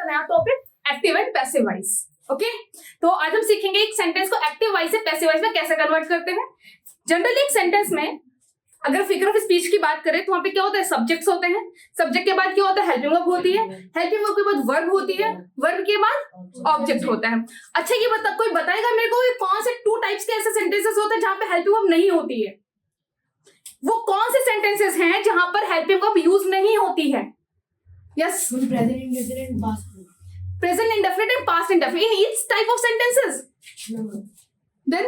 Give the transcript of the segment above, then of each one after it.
नया topic, active and passive voice. Okay, तो आज हम सीखेंगे एक सेंटेंस को एक्टिव वॉइस से पैसिव वॉइस में कैसे कन्वर्ट करते हैं। जनरली एक सेंटेंस में अगर फिगर ऑफ स्पीच की बात करें तो वहां पे क्या होता है, सब्जेक्ट्स होते हैं, सब्जेक्ट के बाद क्या होता है, हेल्पिंग वर्ब होती है, हेल्पिंग वर्ब के बाद वर्ब होती है, वर्ब के बाद ऑब्जेक्ट होता है। अच्छा ये बता, कोई बताएगा मेरे को कौन से 2 टाइप्स के ऐसे सेंटेंसेस होते हैं जहां पे हेल्पिंग वर्ब नहीं होती है? वो कौन से सेंटेंसेस हैं जहां पर हेल्पिंग वर्ब यूज नहीं होती है? Yes, present indefinite and past present indefinite and past indefinite in each type of sentences. Then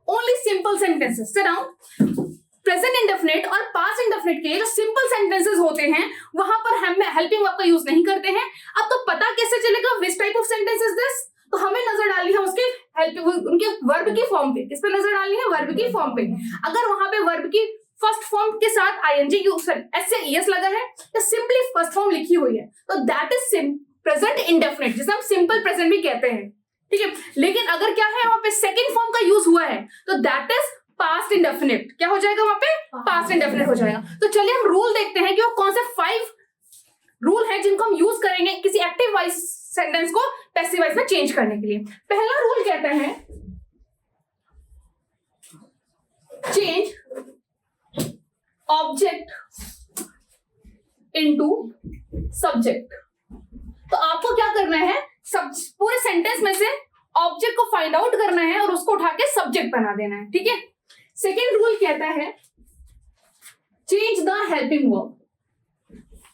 only simple sentences. Sit down. Present indefinite और पास्ट इंडेफिनिट के जो सिंपल सेंटेंसेस होते हैं वहां पर हम हेल्पिंग वर्ब का यूज नहीं करते हैं। अब तो पता कैसे चलेगा which type of sentence is this? तो हमें नजर डालनी है उसके हेल्पिंग उनके वर्ब की फॉर्म पे। किस पे नजर डालनी है? वर्ब की फॉर्म पे। अगर वहां पे वर्ब की फर्स्ट फॉर्म के साथ आईएनजी यूज एस से ईएस लगा है या सिंपली फर्स्ट फॉर्म लिखी हुई है तो दैट इज प्रेजेंट इंडेफिनिट, जिसे हम सिंपल प्रेजेंट भी कहते हैं। ठीक है, लेकिन अगर क्या है वहां पे सेकंड फॉर्म का यूज हुआ है तो दैट इज पास्ट इंडेफिनिट। क्या हो जाएगा वहां पे? पास्ट इंडेफिनिट हो जाएगा। तो चलिए हम रूल देखते हैं कि वो कौन से 5 रूल हैं जिनको हम यूज करेंगे किसी एक्टिव वॉइस सेंटेंस को पैसिव वॉइस में चेंज करने के लिए। पहला रूल कहता है चेंज ऑब्जेक्ट इनटू सब्जेक्ट। तो आपको क्या करना है, पूरे सेंटेंस में से ऑब्जेक्ट को फाइंड आउट करना है और उसको उठा के सब्जेक्ट बना देना है। ठीक है, सेकेंड रूल कहता है चेंज द हेल्पिंग वर्ब।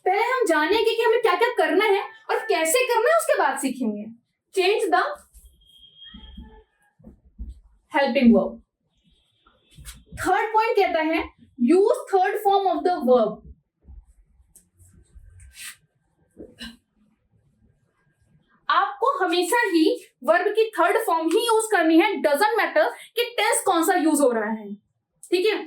पहले हम जानेंगे कि हमें क्या क्या करना है और कैसे करना है, उसके बाद सीखेंगे। Change the helping verb. Third point कहता है use third form of the verb. आपको हमेशा ही वर्ब की थर्ड फॉर्म ही यूज करनी है, डजंट मैटर कि टेंस कौन सा यूज हो रहा है। ठीक है,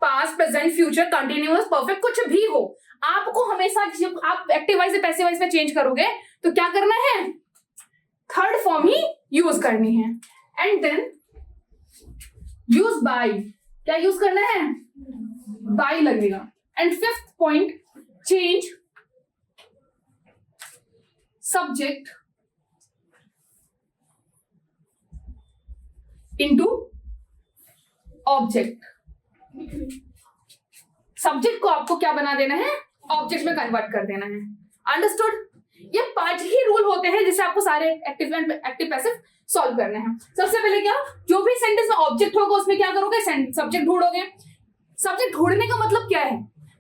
past, present, future, continuous, perfect, कुछ भी हो, आपको हमेशा जब आप एक्टिव वॉइस से पैसिव वॉइस में चेंज करोगे तो क्या करना है, थर्ड फॉर्म ही यूज करनी है। And then use by. क्या यूज करना है? बाय लगेगा। And fifth point change subject into object. Subject को आपको क्या बना देना है, ऑब्जेक्ट में कन्वर्ट कर देना है। अंडरस्टूड? ये 5 ही रूल होते हैं जिसे आपको सारे active and active passive solve करने हैं। सबसे पहले क्या, जो भी सेंटेंस में ऑब्जेक्ट होगा उसमें क्या करोगे, सब्जेक्ट ढूंढोगे। सब्जेक्ट ढूंढने का मतलब क्या है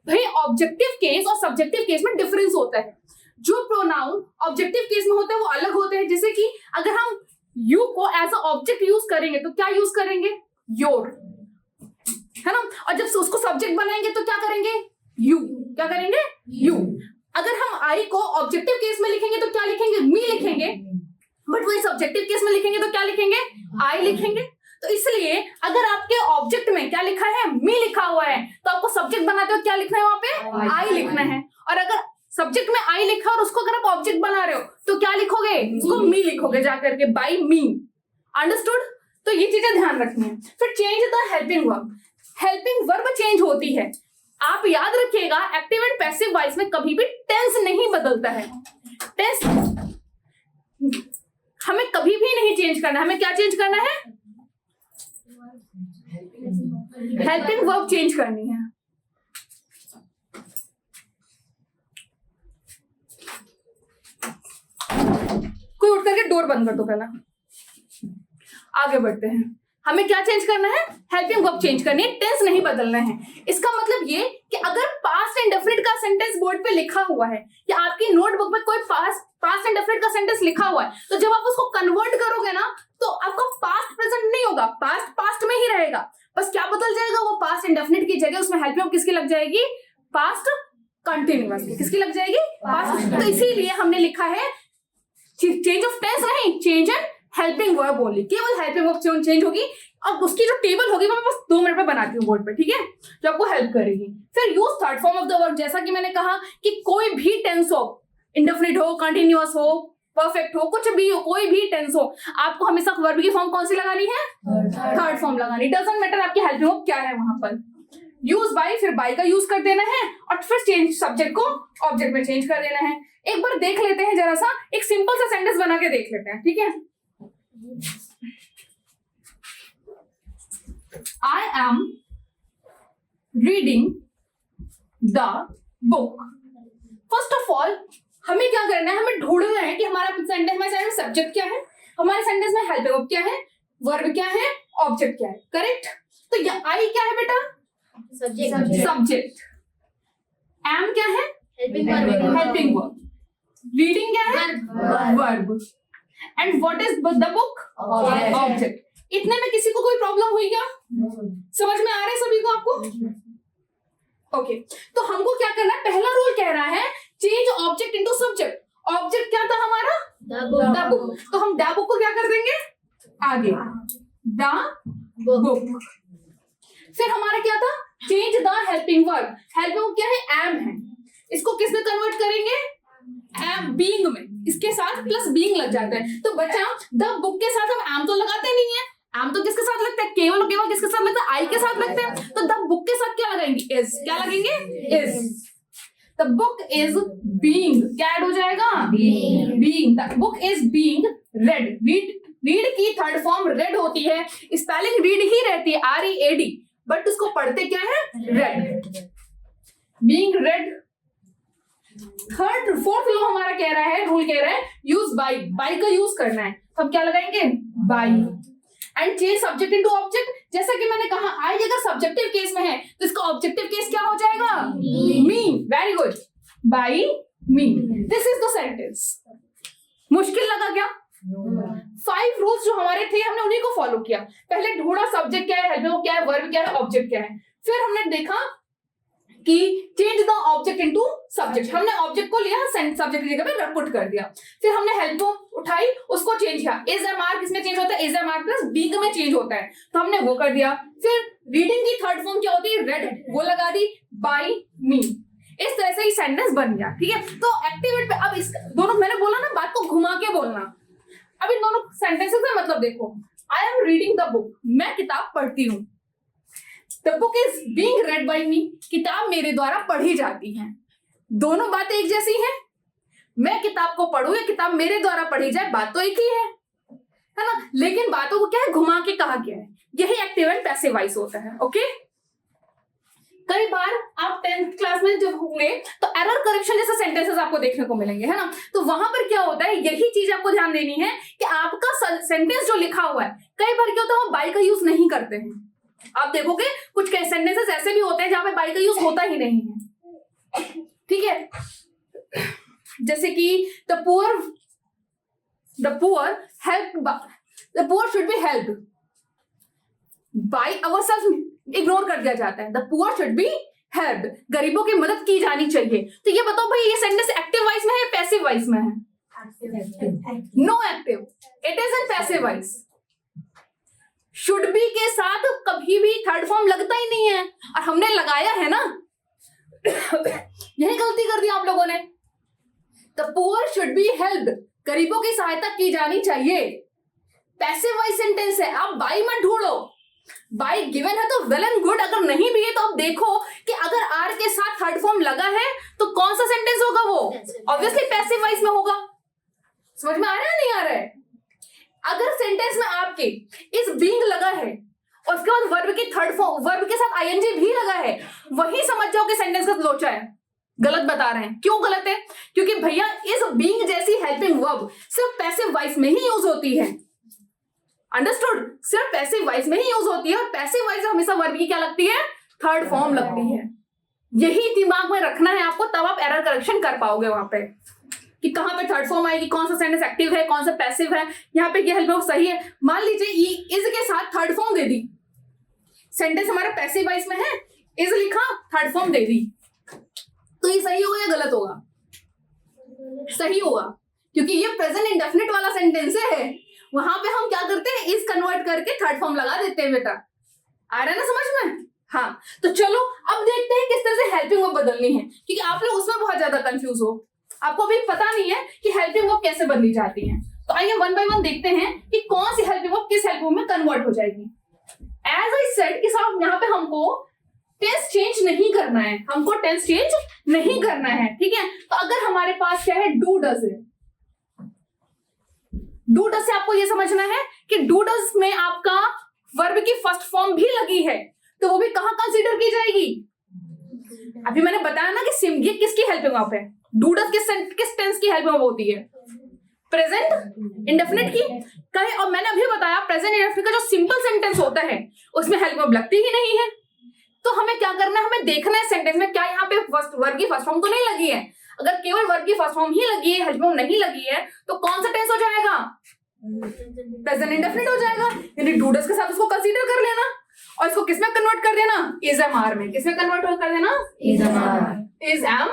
भाई, ऑब्जेक्टिव केस और सब्जेक्टिव केस में डिफरेंस होता है। जो प्रोनाउन ऑब्जेक्टिव केस में होते हैं वो अलग होते हैं। जैसे कि अगर हम यू को एज अ ऑब्जेक्ट यूज करेंगे तो क्या यूज करेंगे, योर, है ना। और जब उसको सब्जेक्ट बनाएंगे तो क्या करेंगे, यू। क्या करेंगे, यू। अगर हम आई को ऑब्जेक्टिव केस में लिखेंगे तो क्या लिखेंगे, मी लिखेंगे। बट वही सब्जेक्टिव केस में लिखेंगे तो क्या लिखेंगे, आई लिखेंगे। तो इसलिए अगर आपके ऑब्जेक्ट में क्या लिखा है, मी लिखा हुआ है, तो आपको सब्जेक्ट बनाते हो क्या लिखना है वहां पे, आई लिखना है। और अगर सब्जेक्ट में आई लिखा और उसको अगर आप ऑब्जेक्ट बना रहे हो तो क्या लिखोगे, उसको मी लिखोगे जाकर के, बाय मी। अंडरस्टूड? तो ये चीजें ध्यान रखनी है। फिर change the helping verb. Helping verb change होती है। आप याद रखिएगा एक्टिव एंड पैसिव वॉइस में कभी भी टेंस नहीं बदलता है। टेंस हमें कभी भी नहीं चेंज करना। हमें क्या चेंज करना है, हेल्पिंग वर्ब चेंज करनी है। कोई उठ करके डोर बंद कर दो पहला। आगे बढ़ते हैं। हमें क्या चेंज करना है, हेल्पिंग वर्ब चेंज करनी है, टेंस नहीं बदलना है। इसका मतलब ये कि अगर पास्ट इंडेफिनिट का सेंटेंस बोर्ड पे लिखा हुआ है या आपकी नोटबुक में कोई पास्ट इंडेफिनिट का सेंटेंस लिखा हुआ है तो जब आप उसको कन्वर्ट करोगे ना तो आपका पास्ट प्रेजेंट नहीं होगा, पास्ट पास्ट में ही रहेगा। बस क्या बदल जाएगा, वो पास्ट इंडेफिनिट की जगह उसमें हेल्पिंग वर्ब किसकी लग जाएगी, पास्ट कंटिन्यूअस की। किसकी लग जाएगी, पास्ट। तो इसीलिए हमने लिखा है चेंज ऑफ टेंस नहीं, change and helping verb only. केवल हेल्पिंग वर्ब चेंज होगी और उसकी जो टेबल होगी वो मैं बस 2 मिनट में बनाती हूँ बोर्ड पे, ठीक है, जो आपको हेल्प करेगी। फिर use third form of the verb. जैसा कि मैंने कहा कि कोई भी टेंस हो, इंडेफिनिट हो, कंटिन्यूअस हो, परफेक्ट हो, कुछ भी हो, कोई भी टेंस हो, आपको हमेशा वर्ब की फॉर्म कौन सी लगानी है, थर्ड फॉर्म लगानी। डजंट मैटर आपकी हेल्पिंग वर्ब क्या है वहां पर। यूज बाय, फिर बाय का यूज कर देना है और फिर चेंज सब्जेक्ट को ऑब्जेक्ट में चेंज कर देना है। एक बार देख लेते हैं, जरा सा एक सिंपल सा सेंटेंस बना के देख लेते हैं, ठीक है। I am reading the book। First of all हमें क्या करना है, हमें ढूंढना है कि हमारा सेंटेंस में सब्जेक्ट क्या है, हमारे सेंटेंस में हेल्पिंग वर्ब क्या है, वर्ब क्या है, ऑब्जेक्ट क्या है, करेक्ट। तो ये आई क्या है बेटा, सब्जेक्ट, एम क्या है, हेल्पिंग वर्ब, रीडिंग क्या है, verb, and what is the book, object. इतने में किसी को कोई प्रॉब्लम हुई क्या, समझ में आ रहा है सभी को आपको? ओके तो हमको क्या करना है, पहला रूल कह रहा है change object into subject. Object क्या था हमारा, द बुक, तो हम द बुक को क्या कर देंगे आगे, द बुक। फिर हमारा क्या था, change the helping verb. Helping verb क्या है, एम है, इसको किस में कन्वर्ट करेंगे, एम बीइंग में, इसके साथ प्लस बीइंग लग जाता है। तो बच्चा द बुक के साथ हम एम तो लगाते नहीं है, एम तो किसके साथ लगता है, केवल केवल किसके साथ लगता है, आई के साथ लगते हैं। तो द बुक के साथ क्या लगाएंगे, इज, क्या लगेंगे, is. The book is being, क्या ऐड हो जाएगा, being. The book is being red. Read की थर्ड फॉर्म रेड होती है, स्पेलिंग रीड ही रहती है, READ, बट उसको पढ़ते क्या है, read, being read. Fourth law हमारा कह रहा है, रूल कह रहा है यूज बाय, बाय का यूज करना है, तो हम क्या लगाएंगे, by. And change subject into object. जैसा कि मैंने कहा आई अगर सब्जेक्टिव केस में है तो इसका ऑब्जेक्टिव केस क्या हो जाएगा, me. Very good, by me, this is the sentence. मुश्किल लगा क्या? 5 रूल्स जो हमारे थे हमने उन्हीं को फॉलो किया। पहले ढूंढा सब्जेक्ट क्या है, हेल्पिंग क्या है, वर्ब क्या है, ऑब्जेक्ट क्या है। फिर हमने देखा कि change the object into subject, हमने ऑब्जेक्ट को लिया सब्जेक्ट की जगह पे पुट कर दिया। फिर हमने हेल्प उठाई, उसको चेंज किया, इज ए मार्क किसमें चेंज होता है, is a mark plus being में चेंज होता है, तो हमने वो कर दिया। फिर रीडिंग की थर्ड फॉर्म क्या होती है, रेड, वो लगा दी, बाय मी। इस तरह से ही सेंटेंस बन गया, ठीक है। तो एक्टिवेट पे अब इस दोनों, मैंने बोला ना बात को घुमा के बोलना। अब इन दोनों सेंटेंसेस का मतलब देखो, I am reading the book, मैं किताब पढ़ती हूँ। The book is being read by me, किताब मेरे द्वारा पढ़ी जाती है। दोनों बातें एक जैसी हैं, मैं किताब को पढ़ूं या किताब मेरे द्वारा पढ़ी जाए, बात तो एक ही है ना। लेकिन बातों को क्या है, घुमा के कहा गया है, यही एक्टिव एंड पैसिव वॉइस होता है। ओके, कई बार आप 10th क्लास में जब होंगे तो एरर करेक्शन जैसे सेंटेंसेस आपको देखने को मिलेंगे, है ना। तो वहां पर क्या होता है, यही चीज आपको ध्यान देनी है कि आपका सेंटेंस जो लिखा हुआ है, कई बार क्या होता है, वो बाय का यूज नहीं करते हैं। आप देखोगे कुछ सेंटेंसेस ऐसे भी होते हैं जहां पे बाय का यूज होता ही नहीं है, ठीक है। जैसे कि the poor should be helped, by ourselves ignore कर दिया जाता है, the poor should be helped, गरीबों की मदद की जानी चाहिए। तो ये बताओ भाई, ये सेंटेंस एक्टिव वॉइस में है या पैसिव वॉइस में है? No active, it is in passive voice. Should be के साथ कभी भी थर्ड फॉर्म लगता ही नहीं है, और हमने लगाया है ना। यही गलती कर दी आप लोगों ने। The poor should be helped, गरीबों की सहायता की जानी चाहिए, पैसिव वॉइस सेंटेंस है। आप बाय मत ढूंढो, बाय गिवन है तो वेल एंड गुड, अगर नहीं भी है तो आप देखो कि अगर आर के साथ थर्ड फॉर्म लगा है तो कौन सा सेंटेंस होगा, वो ऑब्वियसली पैसिव वॉइस में होगा। समझ में आ रहा है, नहीं आ रहा है? अगर सेंटेंस में आपके इस बीइंग लगा है और उसके बाद वर्ब की थर्ड फॉर्म, वर्ब के साथ आईएनजी भी लगा है, वही समझ जाओ कि सेंटेंस का लोचा है, गलत बता रहे हैं। क्यों गलत है? क्योंकि भैया इस बीइंग जैसी हेल्पिंग वर्ब सिर्फ पैसिव वॉइस में ही यूज होती है। अंडरस्टूड? सिर्फ पैसिव वॉइस में ही यूज होती है, और पैसिव वॉइस हमेशा वर्ब की क्या लगती है, थर्ड फॉर्म लगती है। यही दिमाग में रखना है आपको, तब आप एरर करेक्शन कर पाओगे वहां पे कि कहां पे थर्ड फॉर्म आएगी, कौन सा सेंटेंस एक्टिव है, कौन सा पैसिव है। यहाँ पे ये हेल्प वर्ब सही है। मान लीजिए इज के साथ थर्ड फॉर्म दे दी, सेंटेंस हमारा पैसिव वॉइस में है, इज लिखा, थर्ड फॉर्म दे दी, तो ये सही होगा या गलत होगा? सही होगा, क्योंकि ये प्रेजेंट इंडेफिनिट वाला सेंटेंस है। वहां पे हम क्या करते हैं, इज कन्वर्ट करके थर्ड फॉर्म लगा देते हैं। बेटा आ रहा है ना समझ में? हाँ, तो चलो अब देखते हैं किस तरह से हेल्पिंग वर्ब बदलनी है, क्योंकि आप लोग उसमें बहुत ज्यादा कंफ्यूज हो, आपको अभी पता नहीं है कि हेल्पिंग वर्ब कैसे बदली जाती है। तो आइए वन बाय वन देखते हैं कि कौन सी हेल्पिंग वर्ब किस हेल्पिंग वर्ब में कन्वर्ट हो जाएगी। एज आई सेड कि साहब यहाँ पे हमको टेंस चेंज नहीं करना है, हमको टेंस चेंज नहीं करना है, ठीक है। तो अगर हमारे पास क्या है, डू डज है, डू डज से आपको ये समझना है कि डू डज में आपका वर्ब की फर्स्ट फॉर्म भी लगी है, तो वो भी कहां कंसीडर की जाएगी। अभी मैंने बताया ना कि ये किसकी हेल्पिंग वर्ब है, डू डज किस टेंस की हेल्पिंग वर्ब होती है, प्रेजेंट इंडेफिनिट की कहे। और मैंने अभी बताया प्रेजेंट इंडेफिनिट का जो सिंपल सेंटेंस होता है उसमें हेल्पिंग वर्ब लगती ही नहीं है। तो हमें क्या करना है, हमें देखना है सेंटेंस में क्या यहाँ पे वर्ब की फर्स्ट फॉर्म तो नहीं लगी है। अगर केवल वर्ब की फर्स्ट फॉर्म ही लगी है, हेल्पिंग वर्ब नहीं लगी है, तो कौन सा टेंस हो जाएगा, प्रेजेंट इंडेफिनिट हो जाएगा। यानी डू डज के साथ उसको कंसीडर कर लेना और इसको किसमें कन्वर्ट कर देना, इज एम आर में। किसमें कन्वर्ट कर देना, इज एम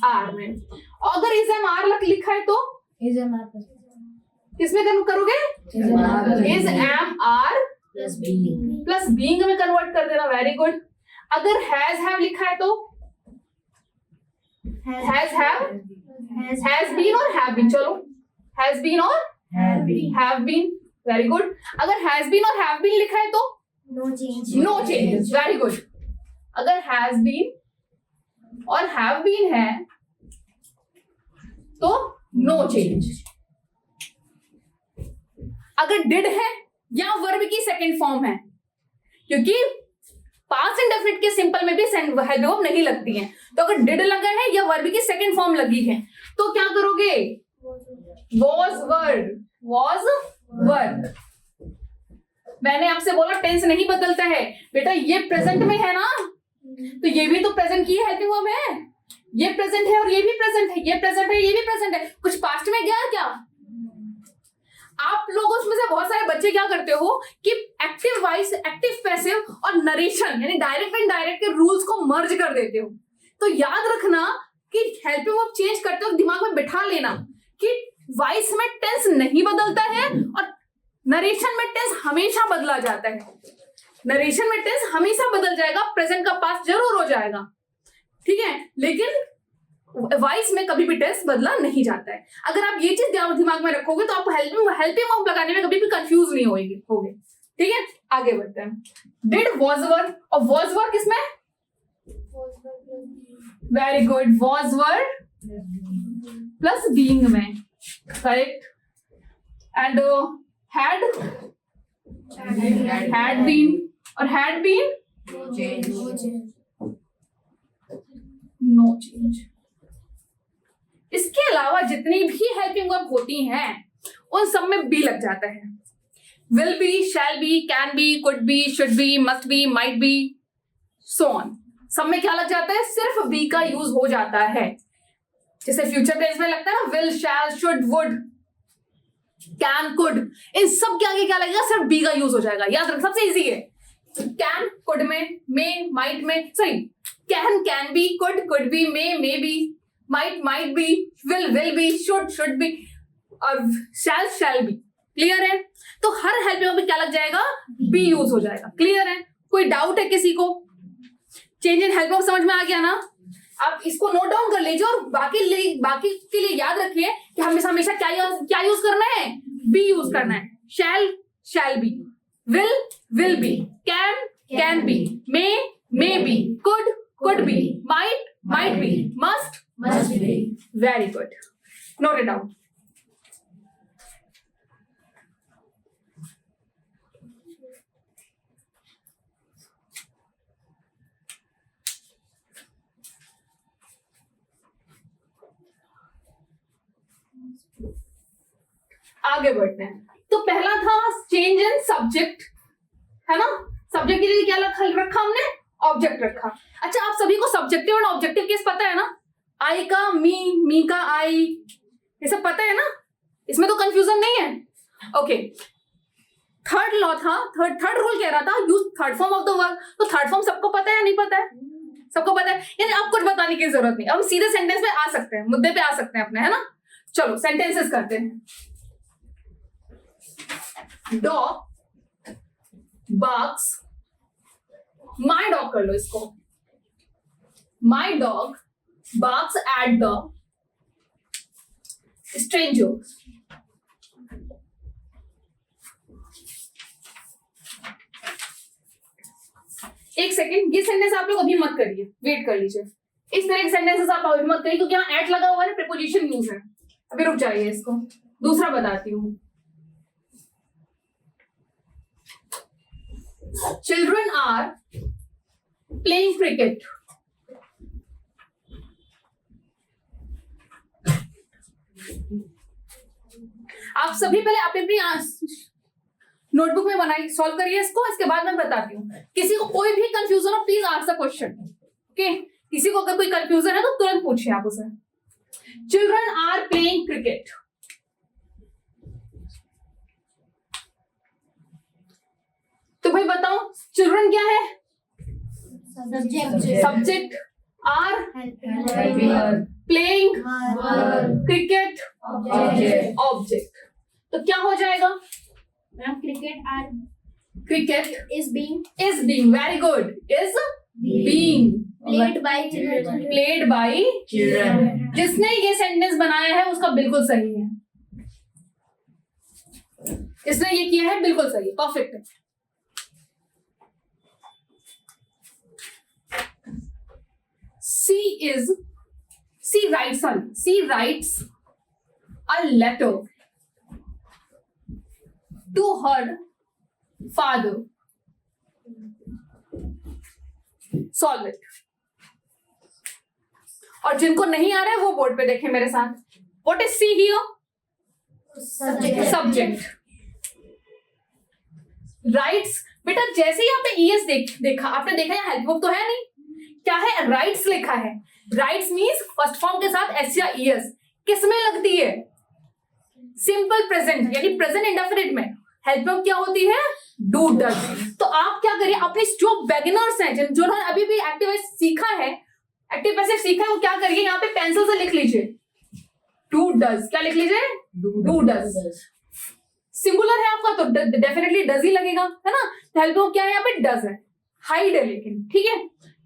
आर में। और अगर इज एम आर लिखा है तो इज एम आर किसमें करोगे, is am are plus being में कन्वर्ट कर देना। Very good. अगर हैज हैव लिखा है तो हैज बीन और हैव बीन, चलो हैज बीन और हैव बीन, वेरी गुड। अगर हैज बीन और हैव बीन लिखा है तो नो चेंज, वेरी गुड। अगर हैज बीन और हैव बीन है तो नो चेंज। अगर डिड है या वर्ब की सेकंड फॉर्म है, क्योंकि पास्ट इंडेफिनिट के सिंपल में भी हेल्पिंग वर्ब नहीं लगती है, तो अगर डिड लगा है या वर्ब की सेकंड फॉर्म लगी है तो क्या करोगे, was वर्ब। मैंने आपसे बोला टेंस नहीं बदलता है बेटा, ये प्रेजेंट में है ना, तो ये भी तो प्रेजेंट की हेल्पिंग वर्ब है, ये प्रेजेंट है और ये भी प्रेजेंट है, ये प्रेजेंट है ये भी प्रेजेंट है, कुछ पास्ट में गया क्या। आप लोग उसमें से बहुत सारे बच्चे क्या करते हो कि एक्टिव वॉइस, एक्टिव पैसिव और नरेशन यानी डायरेक्ट एंड इनडायरेक्ट के रूल्स को मर्ज कर देते हो। तो याद रखना कि हेल्पिंग वर्ब चेंज करते हो दिमाग में बिठा लेना कि वॉइस में टेंस नहीं बदलता है और नरेशन में टेंस हमेशा बदला जाता है। नरेशन में टेंस हमेशा बदल जाएगा, प्रेजेंट का पास्ट जरूर हो जाएगा, ठीक है, लेकिन वॉइस में कभी भी टेंस बदला नहीं जाता है। अगर आप ये चीज दिमाग में रखोगे तो आपको हेल्पिंग वर्ब लगाने में कभी भी कंफ्यूज नहीं होगे, ठीक है। आगे बढ़ते हैं। डिड वॉज वर्ब, और वॉज वर्ब किसमें, very good, was verb plus being में, करेक्ट। एंड हैड बीन, और हैड बीन नो चेंज। इसके अलावा जितनी भी हेल्पिंग वर्ब होती हैं उन सब में बी लग जाता है। Will be, shell be, can B, could B, should B, must be, might B, so on, सब में क्या लग जाता है, सिर्फ बी का यूज हो जाता है। जैसे फ्यूचर टेंस में लगता है ना, will, shall, should, would, can, could, इन सब के आगे क्या लगेगा, सिर्फ बी का यूज हो जाएगा। याद रख, सबसे इजी है। कैन कुड में, मे माइट में, sorry can be, could B, may B, might be, will be, should be और shall be। क्लियर है। तो हर हेल्पिंग में क्या लग जाएगा, बी यूज हो जाएगा। क्लियर है। कोई डाउट है किसी को, चेंज इन हेल्पिंग समझ में आ गया ना। आप इसको नोट डाउन कर लीजिए और बाकी के लिए याद रखिए कि हमेशा क्या यूज करना है, बी यूज करना है। Shall be, will B, can B, may B, could B, might B, must be। Very good. Note it down. आगे बढ़ते हैं। तो पहला था चेंज इन सब्जेक्ट, है ना। सब्जेक्ट के लिए क्या रखा हमने, ऑब्जेक्ट रखा। अच्छा, आप सभी को सब्जेक्टिव और ऑब्जेक्टिव केस पता है ना, आई का मी का आई, ये सब पता है ना, इसमें तो कंफ्यूजन नहीं है। ओके, थर्ड लॉ था, थर्ड रूल कह रहा था use third form of the verb. तो थर्ड फॉर्म सबको पता है या नहीं पता है, सबको पता है, यानी अब कुछ बताने की जरूरत नहीं, हम सीधे सेंटेंस पे आ सकते हैं, मुद्दे पे आ सकते हैं अपने, है ना। चलो सेंटेंसेस करते हैं। डॉग बार्क्स, माई डॉग कर लो इसको, my dog barks at the stranger। एक सेकेंड, ये सेंटेंस आप लोग अभी मत करिए, वेट कर लीजिए। इस तरह के सेंटेंसेस आप अभी मत करिए क्योंकि यहाँ एट लगा हुआ है, प्रीपोजिशन यूज है। अभी रुक जाइए, इसको दूसरा बताती हूँ। Children are playing cricket. आप सभी पहले अपनी नोटबुक में बनाइए, सॉल्व करिए इसको, इसके बाद मैं बताती हूँ। किसी को कोई भी कंफ्यूजन हो please ask the question, okay? किसी को अगर कोई कंफ्यूजन है तो तुरंत पूछिए आप उसे। Children are playing cricket. तो भाई बताओ चिल्ड्रन क्या है? Subject, are playing cricket object. तो क्या हो जाएगा? Cricket is being very good, is being played by children. Played by Children. जिसने ये सेंटेंस बनाया है उसका बिल्कुल सही है, इसने ये किया है बिल्कुल सही, परफेक्ट है। She writes a letter to her father. Solve it. और जिनको नहीं आ रहा है वो बोर्ड पे देखें मेरे साथ। What is she here? Subject. Writes, बेटा जैसे ही आपने ES देखा, आपने देखा यहाँ हेल्प वर्ब तो है नहीं, क्या है? राइट्स लिखा है। राइट्स मीन्स फर्स्ट फॉर्म के साथ एस या ES किसमें लगती है? सिंपल प्रेजेंट यानी प्रेजेंट इंडेफिनिट में हेल्प वर्ब क्या होती है? Do does. तो आप क्या करिए, अपने जो बिगिनर्स हैं जिन्होंने अभी भी एक्टिव सीखा है, एक्टिव पैसिव सीखा है, वो क्या करिए यहाँ पे पेंसिल से लिख लीजिए डू डज। क्या लिख लीजिए? Do does. सिंगुलर है आपका तो डेफिनेटली डज ही लगेगा, है ना? तो हेल्प वर्ब क्या है यहाँ पे? डज है, हाइड है लेकिन, ठीक है?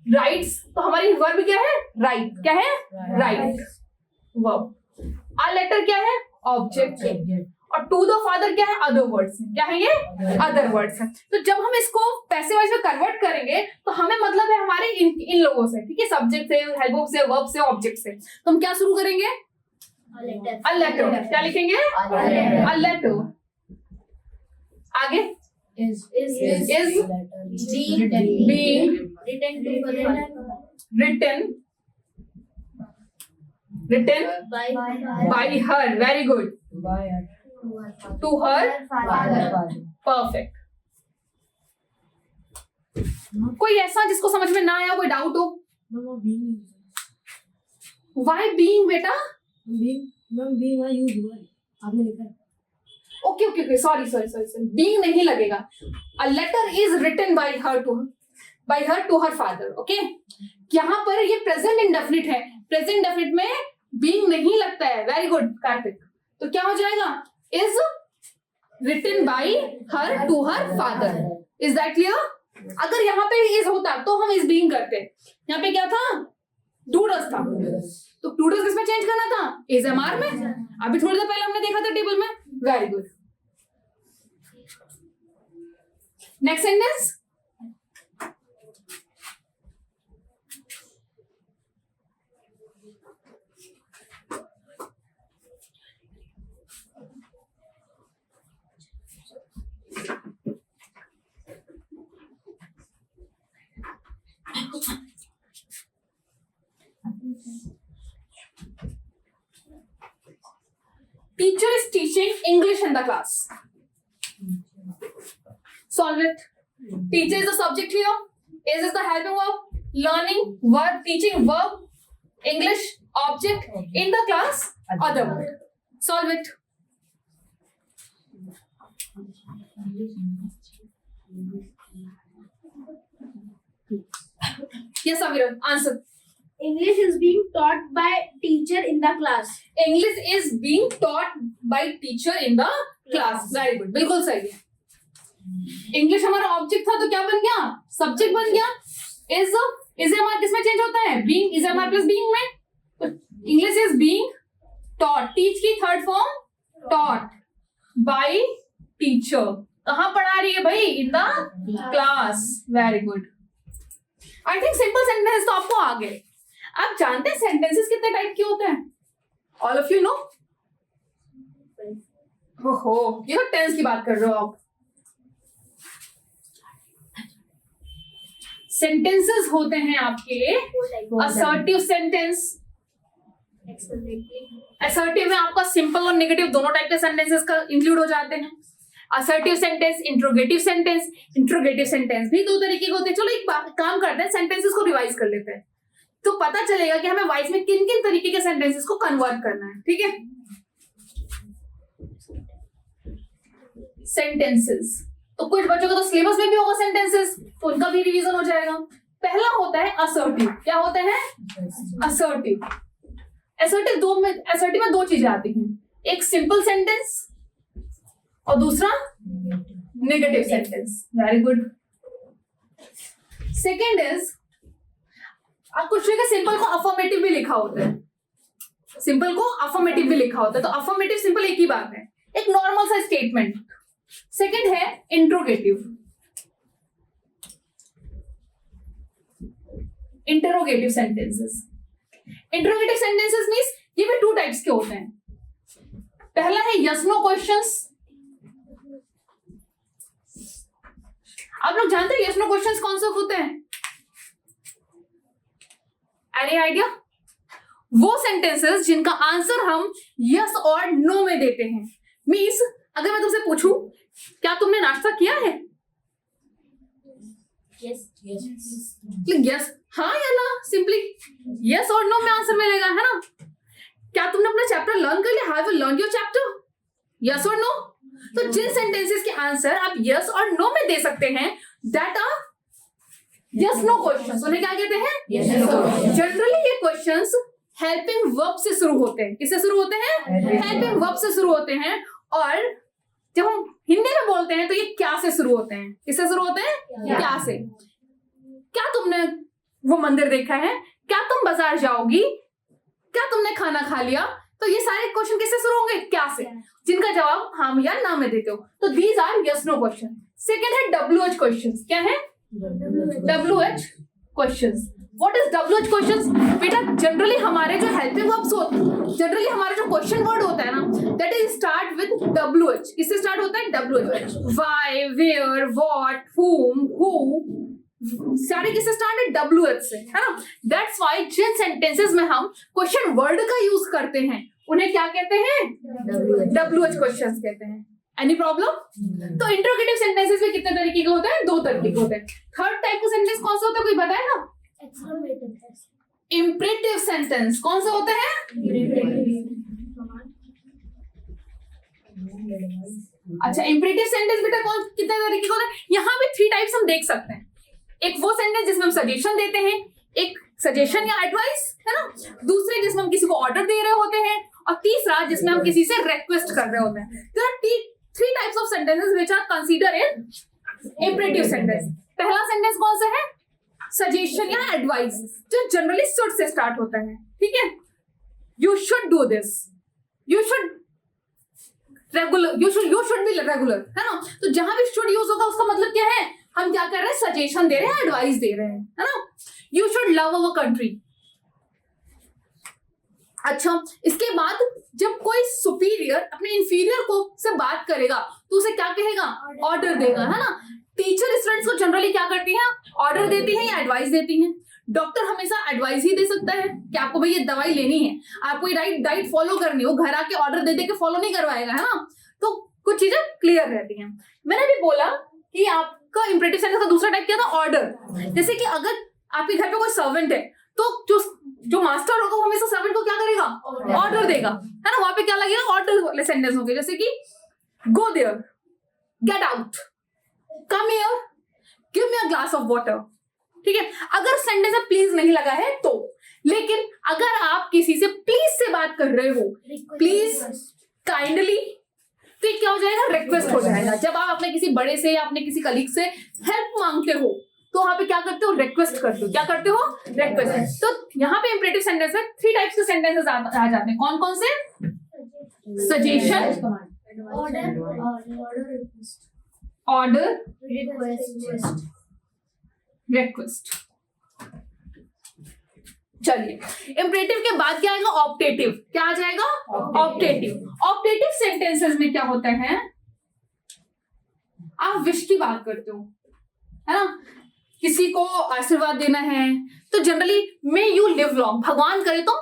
राइट्स तो हमारी वर्ब क्या है? राइट। क्या है? Right verb. आ लेटर क्या है? ऑब्जेक्ट। और टू द फादर क्या है? Other words. क्या है ये? अदर वर्ड्स है। तो जब हम इसको पैसिव वॉइस में कन्वर्ट करेंगे तो हमें मतलब है हमारे इन लोगों से, ठीक है? सब्जेक्ट से, हेल्प वर्ब से, वर्ब से, ऑब्जेक्ट से। तो हम क्या शुरू करेंगे? A letter. क्या लिखेंगे? A letter. आगे Is being written by her. Very good. To her father. perfect. कोई ऐसा जिसको समझ में ना आया, कोई डाउट हो? Why being बेटा? आपने लिखा है। ओके सॉरी बीइंग नहीं लगेगा। A letter is written by her to her father. Okay, यहाँ पर ये प्रेजेंट इंडेफिनिट है, प्रेजेंट इंडेफिनिट में बीइंग नहीं लगता है। Very good Kartik. तो क्या हो जाएगा? Is written by her to her father. Is that clear? अगर यहाँ पे इज होता तो हम इज बीइंग करते। यहाँ पे क्या था? डू डज था, तो टू डज किसमें चेंज करना था? इज एम आर में। अभी थोड़ी देर पहले हमने देखा था टेबल में। Very good. Next sentence. Teacher is teaching English in the class. Solve it. Teacher is the subject here. Is the helping verb. Learning verb, teaching verb, English object in the class, other word. Solve it. Yes, Aviram, answer. English is being taught by teacher in the class. English is being taught by teacher in the class. Very good. बिल्कुल सही है। English हमारा object था तो क्या बन गया? Subject बन गया। इज एम आर किसमें चेंज होता है? Being, is am are plus being में। तो English is being taught, teach की third form taught by teacher. कहाँ पढ़ा रही है भाई? In the class. Very good. I think simple sentence तो आपको आ गए। आप जानते हैं सेंटेंसेस कितने टाइप के होते हैं? All of you know? ओहो, ये तो टेंस की बात कर रहे हो आप। सेंटेंसेस होते हैं आपके असर्टिव सेंटेंस। असर्टिव में आपका सिंपल और नेगेटिव दोनों टाइप के सेंटेंसेस का इंक्लूड हो जाते हैं। Assertive sentence, interrogative sentence. Interrogative sentence भी दो तरीके के होते हैं। चलो एक काम करते हैं, सेंटेंसेस को रिवाइज कर लेते हैं तो पता चलेगा कि हमें वॉइस में किन किन तरीके के सेंटेंसेस को कन्वर्ट करना है। ठीक है, सेंटेंसेस तो कुछ बच्चों का तो सिलेबस में भी होगा सेंटेंसेस, तो उनका भी रिवीजन हो जाएगा। पहला होता है असर्टिव। क्या होता है? असर्टिव। असर्टिव में दो चीजें आती हैं, एक सिंपल सेंटेंस और दूसरा negative sentence. Very good. Second is, आप कुछ जगह सिंपल को अफर्मेटिव भी लिखा होता है, सिंपल को अफर्मेटिव भी लिखा होता है। तो अफर्मेटिव सिंपल एक ही बात है, एक नॉर्मल सा स्टेटमेंट। सेकेंड है interrogative. Interrogative sentences. Interrogative sentences means ये भी टू टाइप्स के होते हैं। पहला है यस नो क्वेश्चंस। आप लोग जानते हैं यस नो क्वेश्चंस कौन से होते हैं? Any idea? वो सेंटेंसेस जिनका आंसर हम यस और नो में देते हैं। मींस अगर मैं तुमसे पूछूं क्या तुमने नाश्ता किया है? यस, हाँ या ना, सिंपली यस और नो में आंसर मिलेगा, है ना? क्या तुमने अपना चैप्टर लर्न कर लिया? Have you learn your chapter? Yes और नो। तो जिन सेंटेंसेस के आंसर आप यस और नो में दे सकते हैं, that are yes no questions. उन्हें क्या कहते हैं? जनरली ये क्वेश्चंस हेल्पिंग वर्ब से शुरू होते हैं। किससे शुरू होते हैं? हेल्पिंग वर्ब से शुरू होते हैं। और जब हम हिंदी में बोलते हैं तो ये क्या से शुरू होते हैं? किससे शुरू होते हैं? क्या से। क्या तुमने वो मंदिर देखा है? क्या तुम बाजार जाओगी? क्या तुमने खाना खा लिया? तो ये सारे क्वेश्चन किससे शुरू होंगे? क्या से, जिनका जवाब हाँ या ना में देते हो। तो these are yes no question. Second है WH क्वेश्चंस। क्या है? WH questions. What is WH questions? बेटा जनरली हमारे जो हेल्पिंग वर्ब्स होते हैं, जनरली हमारा जो क्वेश्चन वर्ड होता है ना, that is start with WH। किससे स्टार्ट होता है? WH। Why, where, what, whom, who, सारे किससे स्टार्ट है? WH से, है ना? दैट्स व्हाई जिन सेंटेंसेस में हम क्वेश्चन वर्ड का यूज करते हैं उन्हें क्या कहते हैं? WH क्वेश्चंस कहते हैं। Any problem? तो इंट्रोगेटिव सेंटेंसेस में कितने तरीके के होते हैं? दो तरीके के होते हैं। थर्ड टाइप का सेंटेंस कौन सा होता है, कोई बताएगा? Imperative sentence. कौन सा होता है? अच्छा, इंपरेटिव सेंटेंस बेटा कौन कितने तरीके के होते हैं? यहाँ भी 3 टाइप्स हम देख सकते हैं। एक वो सेंटेंस जिसमें हम सजेशन देते हैं, एक सजेशन या एडवाइस, है ना? दूसरे जिसमें हम किसी को ऑर्डर दे रहे होते हैं, और तीसरा जिसमें हम किसी से रिक्वेस्ट कर रहे होते हैं। There are 3 types of sentences which are considered in imperative sentence. पहला सेंटेंस कौन सा है? सजेशन या एडवाइस, जो जनरली शुड से स्टार्ट होता है। ठीक है, you should do this, you should regular, you should be regular, है ना? तो जहां भी शुड यूज होगा उसका मतलब क्या है? हम क्या कर रहे हैं? सजेशन दे रहे हैं, एडवाइस दे रहे हैं, है ना? You should love our country. अच्छा, इसके बाद जब कोई सुपीरियर अपने इंफीरियर को से बात करेगा तो उसे क्या कहेगा? ऑर्डर देगा, है ना? टीचर स्टूडेंट्स को जनरली क्या करती हैं? ऑर्डर देती हैं या एडवाइस देती हैं। डॉक्टर हमेशा एडवाइस ही दे सकता है कि आपको भाई ये दवाई लेनी है, आपको ये डाइट फॉलो करनी है। वो घर आके ऑर्डर दे के फॉलो नहीं करवाएगा, है ना? तो कुछ चीजें क्लियर रहती हैं। मैंने भी बोला कि आपका इंपरेटिव सेंटेंस का दूसरा टाइप क्या था? ऑर्डर। जैसे कि अगर आपके घर पे कोई सर्वेंट है तो जो मास्टर होगा वो हमेशा सर्वेंट को क्या करेगा? ऑर्डर देगा, है ना? वहां पे क्या लगेगा? ऑर्डर वाले सेंटेंस होंगे, जैसे कि go there, get out, come here, give me a glass of water. ठीक है, अगर सेंटेंस में प्लीज नहीं लगा है तो। लेकिन अगर आप किसी से प्लीज से बात कर रहे हो, प्लीज, काइंडली, तो ये क्या हो जाएगा? रिक्वेस्ट हो जाएगा। जब आप अपने किसी बड़े से या अपने किसी कलीग से हेल्प मांगते हो तो वहां पे क्या करते हो? रिक्वेस्ट करते हो। क्या करते हो? रिक्वेस्ट। तो यहाँ पे इंपरेटिव सेंटेंस में 3 टाइप्स के सेंटेंसेस आ जाते हैं। कौन कौन से? Suggestion, order, request. चलिए, इम्परेटिव के बाद क्या आएगा? ऑप्टेटिव। क्या आ जाएगा? ऑप्टेटिव। ऑप्टेटिव सेंटेंसेस में क्या होता है? आप विश की बात करते हो, है ना, किसी को आशीर्वाद देना है तो generally may you live long, भगवान करे तो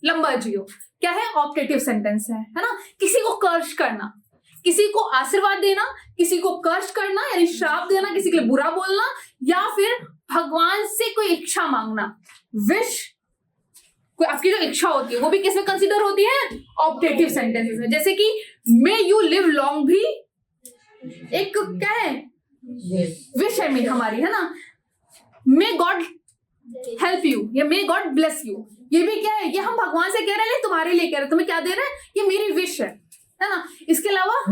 लंबा जियो, क्या है? ऑप्टेटिव सेंटेंस है ना। किसी को कर्ज करना, किसी को आशीर्वाद देना, किसी को कर्ज करना यानी श्राप देना, किसी के लिए बुरा बोलना, या फिर भगवान से कोई इच्छा मांगना। विश, कोई आपकी जो इच्छा होती है वो भी किसमें कंसीडर होती है? ऑप्टेटिव सेंटेंसेस में। जैसे कि मे यू लिव लॉन्ग भी एक क्या है? विश है हमारी, है ना। मे गॉड हेल्प यू या मे गॉड ब्लेस यू, ये भी क्या है? ये हम भगवान से कह रहे हैं, तुम्हारे लिए कह रहे हैं, तुम्हें क्या दे रहे हैं? ये मेरी विश है ना। इसके अलावा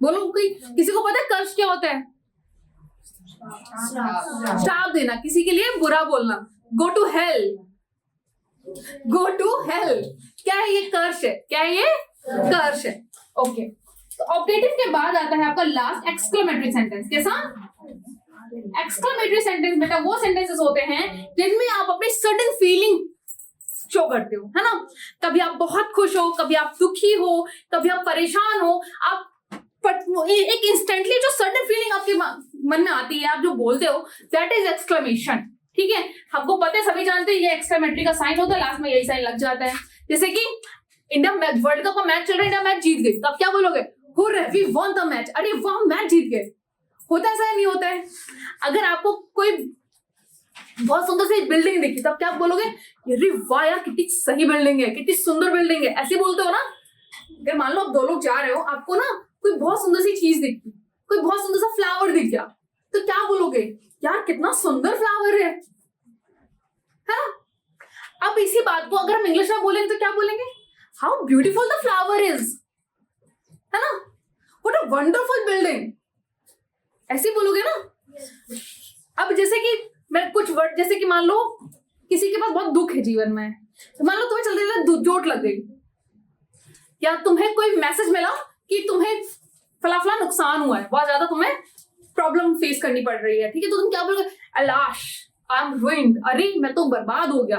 बोलो, कोई किसी को पता है कर्ज क्या होता है? श्राप देना, किसी के लिए बुरा बोलना, go to hell, go to hell, क्या है? ये कर्ज है। क्या है? ये कर्ज है। ओके, तो ऑप्टेटिव के बाद आता है आपका लास्ट एक्सक्लेमेटरी सेंटेंस। कैसा? एक्सक्लेमेटरी सेंटेंस बेटा वो सेंटेंसेस होते हैं जिनमें आप अपनी सडन फीलिंग शो करते हो, है ना। कभी आप बहुत खुश हो, कभी आप दुखी हो, कभी आप परेशान हो, आप एक इंस्टेंटली जो सडन फीलिंग आपके मन में आती है, आप जो बोलते हो, दैट इज एक्सक्लेमेशन। ठीक है, हमको पता है, सभी जानते हैं ये एक्सक्लेमेटरी का साइन होता है, लास्ट में यही साइन लग जाता है। जैसे कि इंडिया वर्ल्ड कप का मैच चल रहा है, इंडिया मैच जीत गई, तो आप क्या बोलोगे? Hurray, we won the match. अरे वाह, मैच जीत गए। होता है ऐसा? नहीं होता है। अगर आपको कोई बहुत सुंदर सी बिल्डिंग दिखी, तब क्या आप बोलोगे? अरे वाह यार, कितनी सही बिल्डिंग है, कितनी सुंदर बिल्डिंग है, ऐसे बोलते हो ना। अगर मान लो आप दो लोग जा रहे हो, आपको ना कोई बहुत सुंदर सी चीज दिखी, कोई बहुत सुंदर सा फ्लावर दिख गया, तो क्या बोलोगे? यार कितना सुंदर फ्लावर है ना। अब इसी बात को अगर हम इंग्लिश में बोलेंगे तो क्या बोलेंगे? How beautiful the flower is, है ना। व्हाट अ वंडरफुल बिल्डिंग, ऐसे बोलोगे ना। अब जैसे कि मैं कुछ वर्ड, जैसे कि मान लो किसी के पास बहुत दुख है जीवन में, तो मान लो तुम्हें चलते चलते चोट लग गई, या तुम्हें कोई मैसेज मिला कि तुम्हें फला फला नुकसान हुआ है, बहुत ज्यादा तुम्हें प्रॉब्लम फेस करनी पड़ रही है, ठीक है, तो तुम क्या बोलोगे? अलाश, आई एम रुइंड, अरे मैं तो बर्बाद हो गया।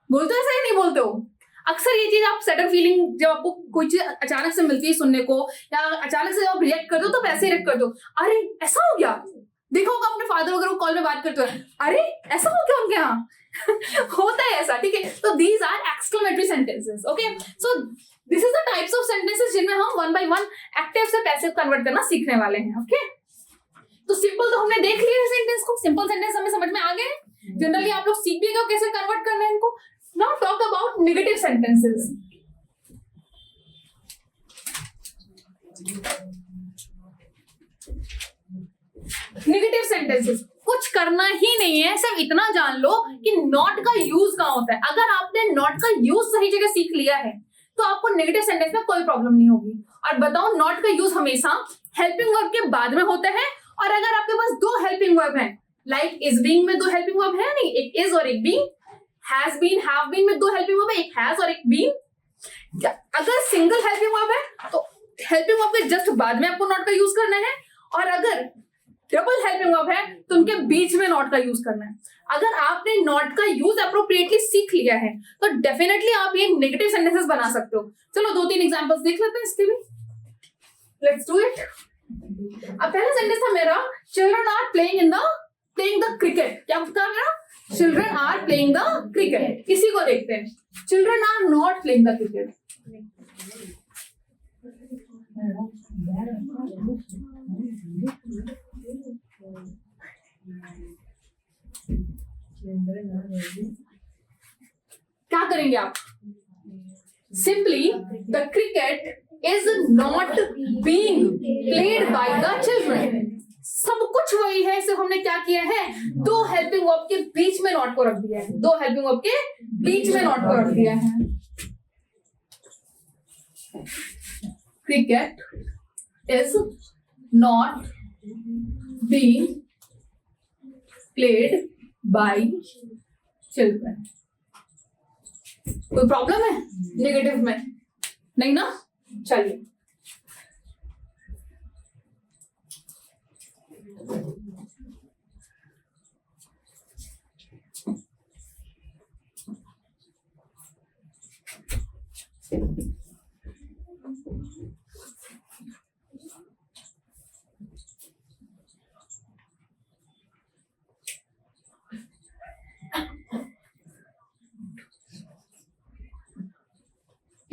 बोलते हो ऐसा ही नहीं बोलते हो? अक्सर ये चीज आप सडन फीलिंग, जब आपको कोई चीज अचानक से मिलती है सुनने को, या अचानक से आप रिएक्ट कर दो, तो वैसे रिएक्ट कर दो, अरे ऐसा हो गया। देखा होगा अपने फादर वगैरह को कॉल में बात करते हुए, अरे ऐसा हो गया उनके यहाँ। होता है ऐसा, ठीक है। तो these are exclamatory sentences. Okay, so this is the types of sentences जिनमें हम वन बाय वन एक्टिव से पैसिव कन्वर्ट करना सीखने वाले हैं। ओके, तो सिंपल तो हमने देख लिया है सेंटेंस को, सिंपल सेंटेंस हमें समझ में आ गए। जनरली आप लोग सीख भी गए कैसे कन्वर्ट करना है इनको। Now talk about negative sentences. Negative sentences कुछ करना ही नहीं है, सिर्फ इतना जान लो कि नॉट का यूज कहाँ होता है। अगर आपने नॉट का यूज सही जगह सीख लिया है तो आपको नेगेटिव सेंटेंस में कोई प्रॉब्लम नहीं होगी। और बताओ, नॉट का यूज हमेशा हेल्पिंग वर्ब के बाद में होता है। और अगर आपके पास दो हेल्पिंग वर्ब है, लाइक इज बीइंग में दो हेल्पिंग वर्ब है नहीं, एक इज और एक being, has been have been में दो हेल्पिंग वर्ब है, एक हैज और एक बीन। अगर सिंगल हेल्पिंग वर्ब है तो हेल्पिंग वर्ब के जस्ट बाद में आपको नॉट का यूज करना है, और अगर डबल हेल्पिंग वर्ब है तो उनके बीच में नॉट का यूज करना है। अगर आपने नॉट का यूज अप्रोप्रिएटली सीख लिया है तो डेफिनेटली आप ये नेगेटिव सेंटेंसेस बना सकते हो। चलो 2-3 एग्जांपल्स देख लेते हैं इसके भी। Let's do it. अब पहला सेंटेंस था मेरा, children are playing the cricket. क्या था मेरा? Children are playing the cricket. इसी को देखते हैं, children are not playing the cricket. क्या करेंगे आप? Simply the cricket is not being played by the children. सब कुछ वही है, सिर्फ हमने क्या किया है, दो हेल्पिंग वर्ब के बीच में नॉट को रख दिया है, दो हेल्पिंग वर्ब के बीच में नॉट को रख दिया है। Cricket is not being played bye children. कोई प्रॉब्लम है नेगेटिव में? नहीं ना। चलिए,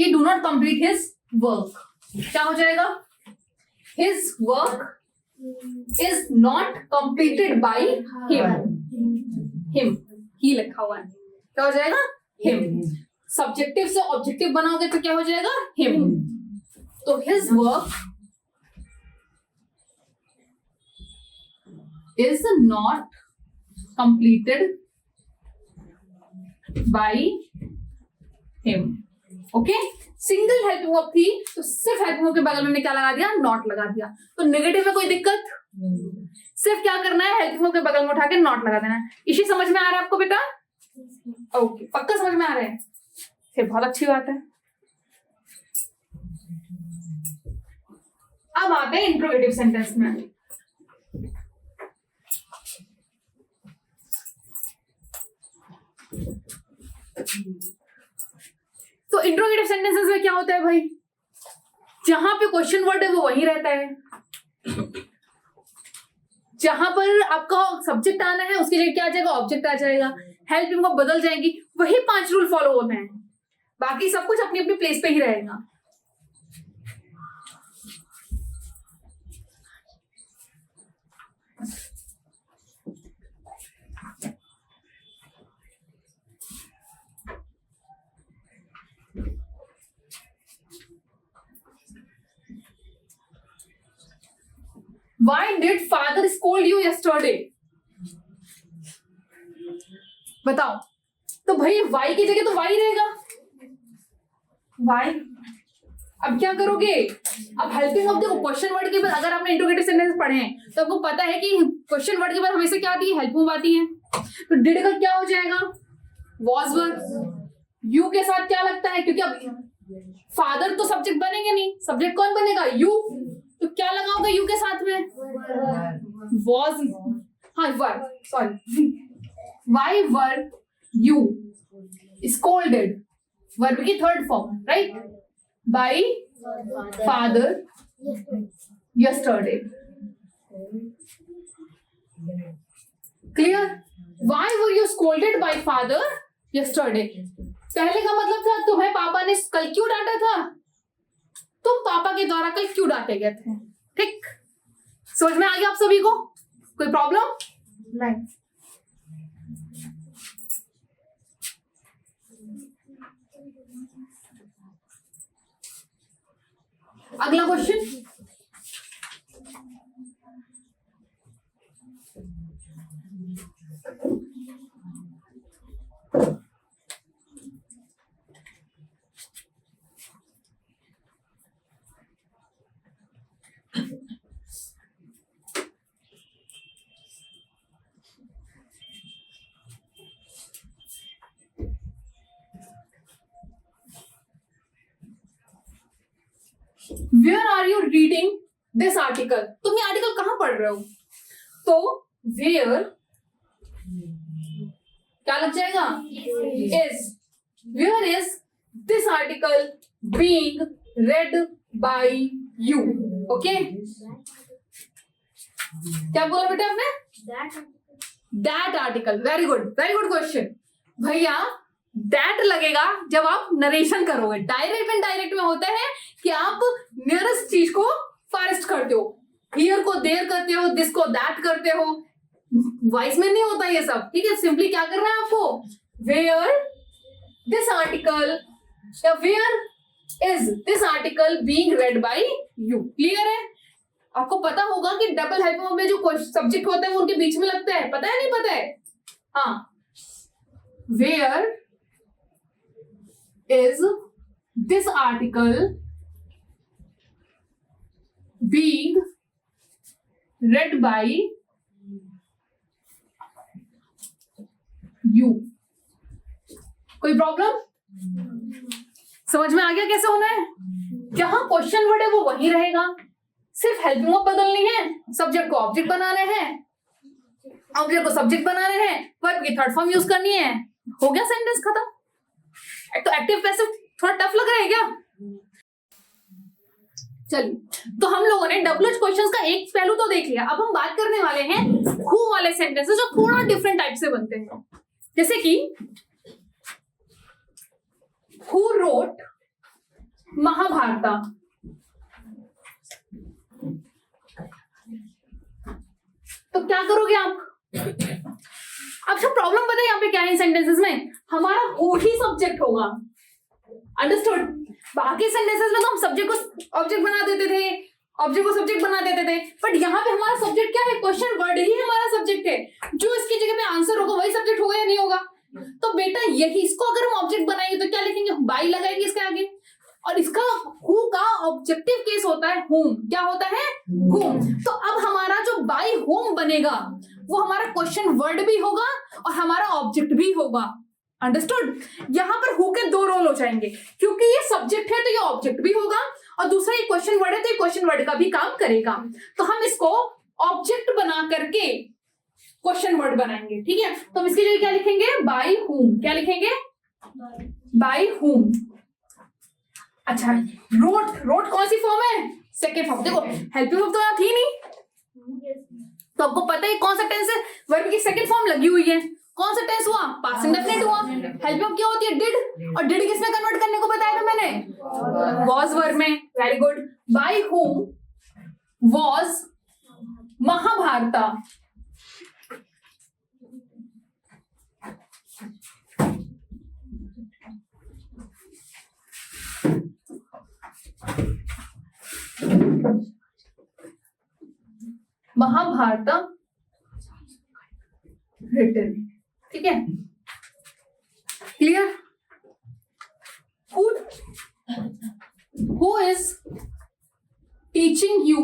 he do not complete his work. क्या हो जाएगा? His work is not completed by him. ही लिखा हुआ है, क्या हो जाएगा? Him. सब्जेक्टिव से ऑब्जेक्टिव बनाओगे तो क्या हो जाएगा? Him. तो his work is not completed by him. Okay, single helping verb थी तो सिर्फ हेल्पिंग वर्ब के बगल में हमने क्या लगा दिया? नॉट लगा दिया। तो नेगेटिव में कोई दिक्कत? सिर्फ क्या करना है? हेल्पिंग वर्ब के बगल में उठा के नॉट लगा देना है। इसी समझ में आ रहा है आपको बेटा? ओके, पक्का समझ में आ रहा है? फिर बहुत अच्छी बात है। अब आते हैं इंट्रोगेटिव सेंटेंस में। तो इंट्रोगेटिव सेंटेंसेस में क्या होता है भाई? जहां पे क्वेश्चन वर्ड है वो वहीं रहता है, जहां पर आपका सब्जेक्ट आना है उसकी जगह क्या आ जाएगा? ऑब्जेक्ट आ जाएगा। हेल्पिंग वर्ब बदल जाएंगी, वही 5 रूल फॉलो होने हैं, बाकी सब कुछ अपनी अपनी प्लेस पे ही रहेगा। Why did father scold you yesterday? बताओ। तो भाई y की जगह तो y रहेगा। y अब क्या करोगे? अब हेल्पिंग वर्ब देखो, क्वेश्चन वर्ड के बाद अगर आपने इंट्रोगेटिव सेंटेंस पढ़े हैं तो आपको पता है कि क्वेश्चन वर्ड के बाद हमेशा क्या आती है? हेल्पिंग वर्ब आती है। तो डिड का क्या हो जाएगा? Was verb. यू के साथ क्या लगता है? क्योंकि अब फादर तो सब्जेक्ट बनेंगे नहीं, सब्जेक्ट कौन बनेगा? यू। तो क्या लगाओगे यू के साथ में? वॉज, हाँ verb, sorry, why verb you scolded, verb की third form, right? By father yesterday. Clear? Why were you scolded by father yesterday? पहले का मतलब था तुम्हें पापा ने कल क्यों डांटा था? तुम पापा के द्वारा कल क्यों डांटे गए थे? ठीक, समझ में आ गया आप सभी को? कोई प्रॉब्लम नहीं? अगला question. Where are you reading this article? तुम ये आर्टिकल कहां पढ़ रहे हो? तो where क्या लग जाएगा? is. Where is this article being read by you? Okay? क्या बोला बेटा आपने? That article. Very good. Very good question. भैया दैट लगेगा जब आप नरेशन करोगे। डायरेक्ट एंड डायरेक्ट में होता है कि आप नियरेस्ट चीज को फारेस्ट करते हो, हियर को देयर करते हो, दिस को दैट करते हो। वॉइस में नहीं होता ये सब, ठीक है? सिंपली क्या करना है आपको? वेयर दिस आर्टिकल या where is this article being read by you. Clear है? आपको पता होगा कि डबल हेल्पिंग में जो सब्जेक्ट होता है वो उनके बीच में लगता है, पता है नहीं पता है? हाँ, where is this article being read by you? कोई प्रॉब्लम? समझ में आ गया कैसे होना है? जहां क्वेश्चन वर्ड है वो वही रहेगा, सिर्फ हेल्पिंग वर्ब बदलनी है, सब्जेक्ट को ऑब्जेक्ट बनाने हैं, ऑब्जेक्ट को सब्जेक्ट बनाने हैं, वर्ब की थर्ड फॉर्म यूज करनी है, हो गया सेंटेंस खत्म। तो एक्टिव पैसिव थोड़ा टफ लग रहा है क्या? चलिए, तो हम लोगों ने डब्ल्यूएच क्वेश्चंस का एक पहलू तो देख लिया। अब हम बात करने वाले हैं हु वाले सेंटेंसेस जो थोड़ा डिफरेंट टाइप से बनते हैं। जैसे कि हु रोट महाभारता। तो क्या करोगे आप? अब जो प्रॉब्लम बताइए यहाँ पे क्या है सेंटेंसेस में, हमारा हो ही सब्जेक्ट होगा। अंडरस्टूड? बाकी सेंटेंसेस में तो हम सब्जेक्ट को ऑब्जेक्ट बना देते थे, ऑब्जेक्ट को सब्जेक्ट बना देते थे, बट यहाँ पे हमारा सब्जेक्ट क्या है? क्वेश्चन वर्ड ही हमारा सब्जेक्ट है। जो इसकी जगह पे आंसर होगा वही सब्जेक्ट होगा या नहीं होगा? तो बेटा यही, इसको अगर हम ऑब्जेक्ट बनाएंगे तो क्या लिखेंगे? बाई लगाएंगे इसके आगे। और इसका हु का ऑब्जेक्टिव केस होता है होम। क्या होता है? होम। तो अब हमारा जो बाई होम बनेगा वो हमारा क्वेश्चन वर्ड भी होगा और हमारा ऑब्जेक्ट भी होगा। अंडरस्टूड? यहाँ पर हु के दो रोल हो जाएंगे, क्योंकि ये सब्जेक्ट है तो ये ऑब्जेक्ट भी होगा, और दूसरा ये क्वेश्चन वर्ड है तो ये क्वेश्चन वर्ड का भी काम करेगा। तो हम इसको ऑब्जेक्ट बना करके क्वेश्चन वर्ड बनाएंगे। ठीक है, तो हम इसकी जगह क्या लिखेंगे? बाई हुम। क्या लिखेंगे? बाई हुम। अच्छा, रोट कौन सी फॉर्म है? Second form. देखो हेल्पिंग वर्ब तो यहाँ थी नहीं, तो आपको पता है कौन सा टेंस है? वर्ब की सेकेंड फॉर्म लगी हुई है। कौन सा टेंस हुआ? पास्ट इंडेफिनिट हुआ। हेल्पिंग वर्ब क्या होती है? डिड। और डिड किसमें कन्वर्ट करने को बताया था मैंने? वॉज वर्ब में। Very good. By whom was Mahabharata. Mahabharata written. ठीक है, clear? Who is teaching you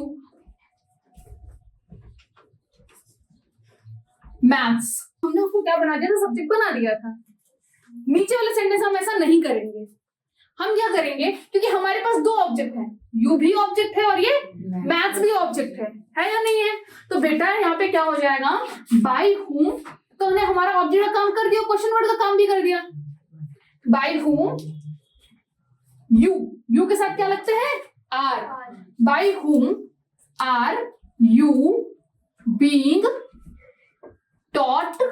maths? हमने उसको क्या बना दिया था? सब्जेक्ट बना दिया था। नीचे वाले सेंटेंस हम ऐसा नहीं करेंगे। हम क्या करेंगे? क्योंकि हमारे पास दो ऑब्जेक्ट हैं, यू भी ऑब्जेक्ट है और ये मैथ्स भी ऑब्जेक्ट है या नहीं है? तो बेटा यहाँ पे क्या हो जाएगा? बाय हुम, तो हमने हमारा ऑब्जेक्ट का काम कर दिया, क्वेश्चन वर्ड का काम भी कर दिया। बाय हुम यू के साथ क्या लगते हैं? Are. By whom are you being taught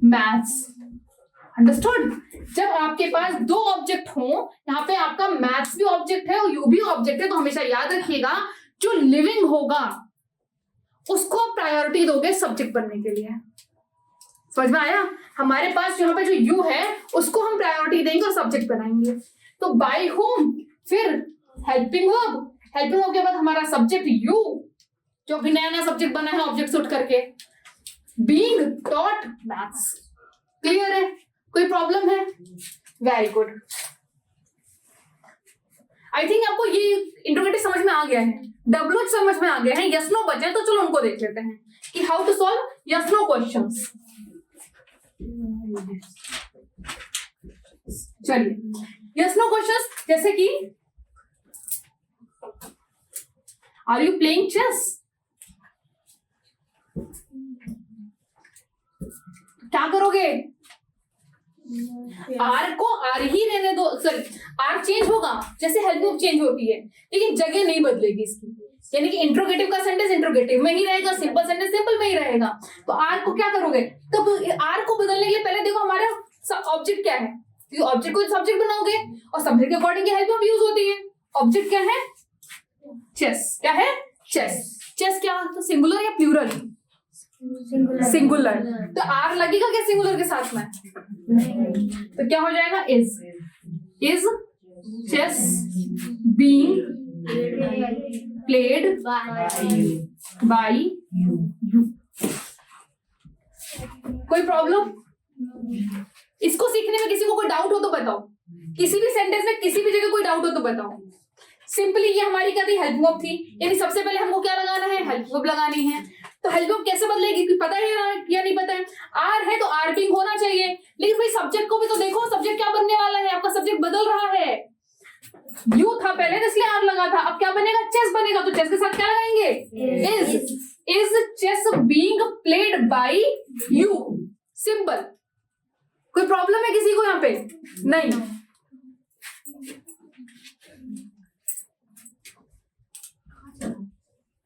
maths. Understood? जब आपके पास दो ऑब्जेक्ट हो, यहाँ पे आपका मैथ्स भी ऑब्जेक्ट है और यू भी ऑब्जेक्ट है, तो हमेशा याद रखिएगा जो लिविंग होगा उसको प्रायोरिटी दोगे सब्जेक्ट बनने के लिए। समझ में आया? हमारे पास यहाँ पे जो यू है उसको हम प्रायोरिटी देंगे और सब्जेक्ट बनाएंगे। तो बाय होम, फिर हेल्पिंग वर्ब, हेल्पिंग वर्ब के बाद हमारा सब्जेक्ट यू, जो भी नया नया सब्जेक्ट बना है ऑब्जेक्ट सूट करके, बीइंग टॉट मैथ्स। क्लियर है? कोई प्रॉब्लम है? Very good. आई थिंक आपको ये इंट्रोगेटिव समझ में आ गया है, डब्ल्यू समझ में आ गया है। यस नो बचे तो चलो उनको देख लेते हैं कि how to solve yes no questions. चलिए यस नो क्वेश्चंस, जैसे कि आर यू प्लेइंग चेस? क्या करोगे? आर को आर ही रहने दो। सॉरी, आर चेंज होगा जैसे हेल्प वर्ब चेंज होती है, लेकिन जगह नहीं बदलेगी इसकी। यानी कि इंट्रोगेटिव का सेंटेंस इंट्रोगेटिव में ही रहेगा, सिंपल सेंटेंस सिंपल में ही रहेगा। तो आर को क्या करोगे? तो आर को बदलने के लिए पहले देखो हमारा ऑब्जेक्ट क्या है। ऑब्जेक्ट को सब्जेक्ट बनाओगे और सब्जेक्ट के अकॉर्डिंग हेल्प वर्ब यूज होती है। ऑब्जेक्ट क्या है? चेस। क्या है? चेस। चेस क्या? तो सिंगुलर या प्लूरल? सिंगुलर। तो आर लगेगा क्या सिंगुलर के साथ में? तो क्या हो जाएगा? Is chess being played by you. कोई प्रॉब्लम? इसको सीखने में किसी को कोई डाउट हो तो बताओ। किसी भी सेंटेंस में किसी भी जगह कोई डाउट हो तो बताओ। सिंपली ये हमारी क्या थी? हेल्प वर्ब थी, यानी सबसे पहले हमको क्या लगाना है? हेल्प वर्ब लगानी है। तो हेल्प वर्ब कैसे बदलेगी? पता है या नहीं पता है? आर है तो आर बीइंग होना चाहिए, लेकिन भाई सब्जेक्ट को भी तो देखो, सब्जेक्ट क्या बनने वाला है? आपका सब्जेक्ट बदल रहा है। यू था पहले तो इसलिए आर लगा था, अब क्या बनेगा? चेस बनेगा। तो चेस के साथ क्या लगाएंगे? Is chess being played by you. Simple. कोई प्रॉब्लम है किसी को यहाँ पे? नहीं।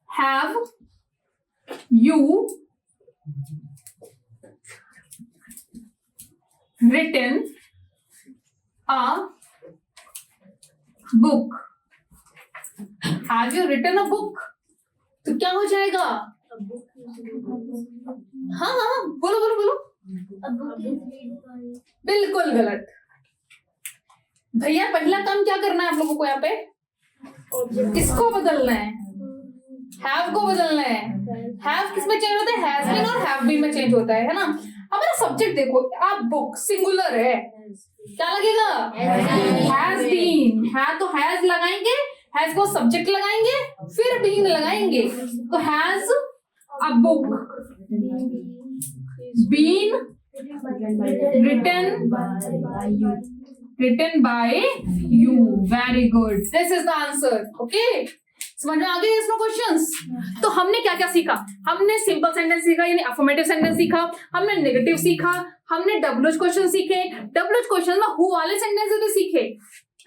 Have you written a book, have you written a book, तो क्या हो जाएगा? हाँ हाँ बोलो बोलो बोलो। बिल्कुल गलत भैया, पहला काम क्या करना है आप लोगों को यहाँ पे? किसको बदलना है? हैव को बदलना है। हैव किस में चेंज होता है? हैज बीन और हैव बीन में चेंज होता है ना। हमारा सब्जेक्ट देखो, आप बुक सिंगुलर है, क्या लगेगा? Has been. है तो हैज लगाएंगे, हैज को सब्जेक्ट लगाएंगे, फिर बीन लगाएंगे, तो has a book been written by you. Very good. This is the answer. Okay. समझ में आ गई इसमें क्वेश्चंस? तो हमने क्या क्या सीखा? हमने सिंपल सेंटेंस सीखा, यानी अफर्मेटिव सेंटेंस सीखा, हमने नेगेटिव सीखा, हमने डब्ल्यूएच क्वेश्चन सीखे, डब्ल्यूएच क्वेश्चन में हु वाले सेंटेंसेस भी सीखे,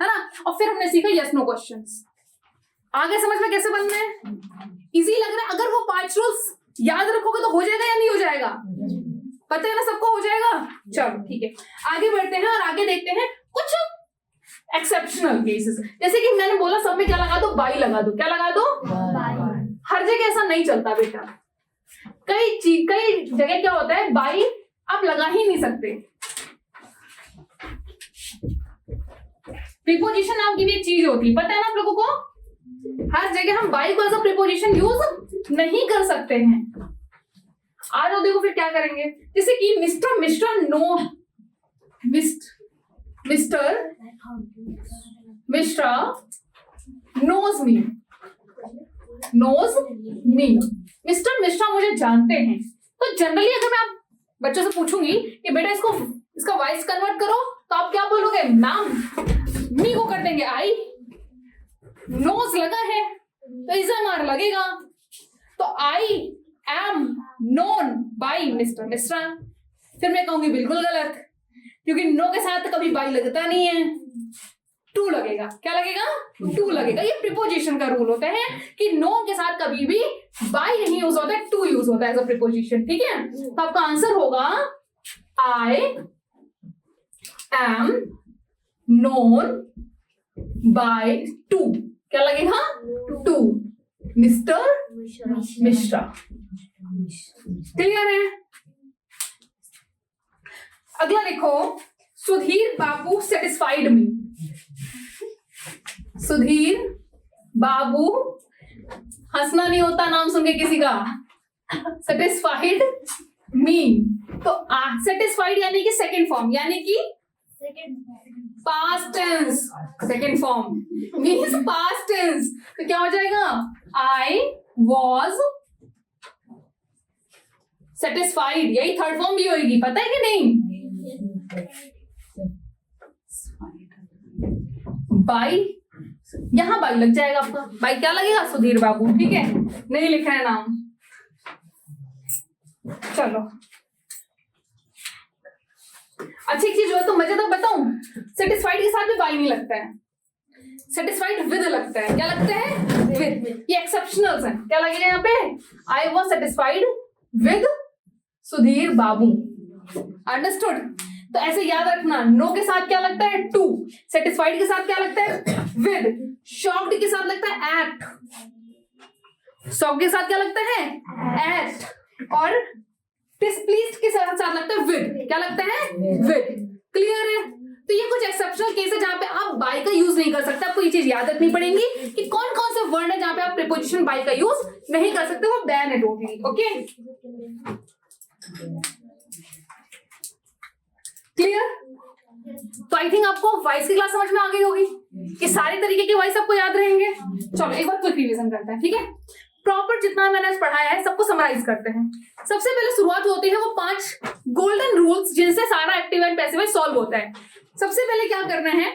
है ना, और फिर हमने सीखा यस नो क्वेश्चंस। आगे समझ में कैसे बनना है? इजी लग रहा है? अगर वो 5 रूल्स याद रखोगे तो हो जाएगा या नहीं हो जाएगा? पता है ना सबको हो जाएगा? चलो ठीक है, आगे बढ़ते हैं और आगे देखते हैं कुछ एक्सेप्शनल केसेस। जैसे कि मैंने बोला सब में क्या लगा दो? बाई लगा दो। क्या लगा दो? हर जगह ऐसा नहीं चलता बेटा, कई जगह क्या होता है, बाई आप लगा ही नहीं सकते। प्रीपोजिशन नाम की भी एक चीज होती है, पता है ना आप लोगों को? हर जगह हम बाई को एज अ प्रीपोजिशन यूज नहीं कर सकते हैं। आ जाओ देखो फिर क्या करेंगे। जैसे कि mister knows me, mister Mishra मुझे जानते हैं। तो जनरली अगर मैं आप बच्चों से पूछूंगी कि बेटा इसका वॉइस कन्वर्ट करो, तो आप क्या बोलोगे? नाम मी को कर देंगे आई, नोज लगा है तो इज़ लगेगा, तो आई am known by mister Mishra. फिर मैं कहूंगी बिल्कुल गलत, क्योंकि नो के साथ कभी बाई लगता नहीं है, टू लगेगा। क्या लगेगा? टू लगेगा। ये प्रीपोजिशन का रूल होता है कि नो के साथ कभी भी बाई नहीं यूज होता है, टू यूज होता है एज अ प्रीपोजिशन। ठीक है, तो आपका आंसर होगा I am known by to. क्या लगेगा? To mister Mishra. क्लियर है? अगला देखो, सुधीर बाबू सेटिस्फाइड मी। सुधीर बाबू, हंसना नहीं होता नाम सुन के किसी का। सेटिस्फाइड मी, तो सेटिस्फाइड यानी कि सेकंड फॉर्म, यानी कि past tense. Second form means past tense, तो क्या हो जाएगा? I was satisfied. यही थर्ड फॉर्म भी होगी, पता है कि नहीं? बाई, यहां बाई लग जाएगा आपका। बाई क्या लगेगा? सुधीर बाबू। ठीक है, नहीं लिखा है नाम। चलो अच्छी चीज हो तो मजेदार बताऊं, सेटिस्फाइड के साथ भी बाई नहीं लगता है, सेटिस्फाइड विद लगता है। क्या लगता है? विद। ये एक्सेप्शनल्स हैं। क्या लगेगा यहाँ पे? आई was satisfied with Sudhir Babu. Understood? तो ऐसे याद रखना, नो के साथ क्या लगता है? टू। सेटिस्फाइड के साथ क्या लगता है? विद। शॉक्ड के साथ लगता है एट। शॉक्ड के साथ क्या लगता है? एट। और डिस्प्लीज्ड के साथ लगता है विद। क्या लगता है? विद। क्लियर है? तो ये कुछ एक्सेप्शनल केस है जहां पे आप बाय का यूज नहीं कर सकते। आपको ये चीज याद रखनी पड़ेगी कि कौन कौन से वर्ड है जहां पे आप प्रीपोजिशन बाय का यूज नहीं कर सकते, वो बैन है टोटली। Okay, clear? तो आई थिंक आपको वॉइस की क्लास समझ में आ गई होगी कि सारे तरीके के वॉइस आपको याद रहेंगे। चलो एक बार क्विक रिवीजन करते हैं। ठीक है, प्रॉपर जितना मैंने आज पढ़ाया है सबको समराइज करते हैं। सबसे पहले शुरुआत होती है वो 5 गोल्डन रूल्स जिनसे सारा एक्टिव एंड पैसिव सॉल्व होता है। सबसे पहले क्या करना है?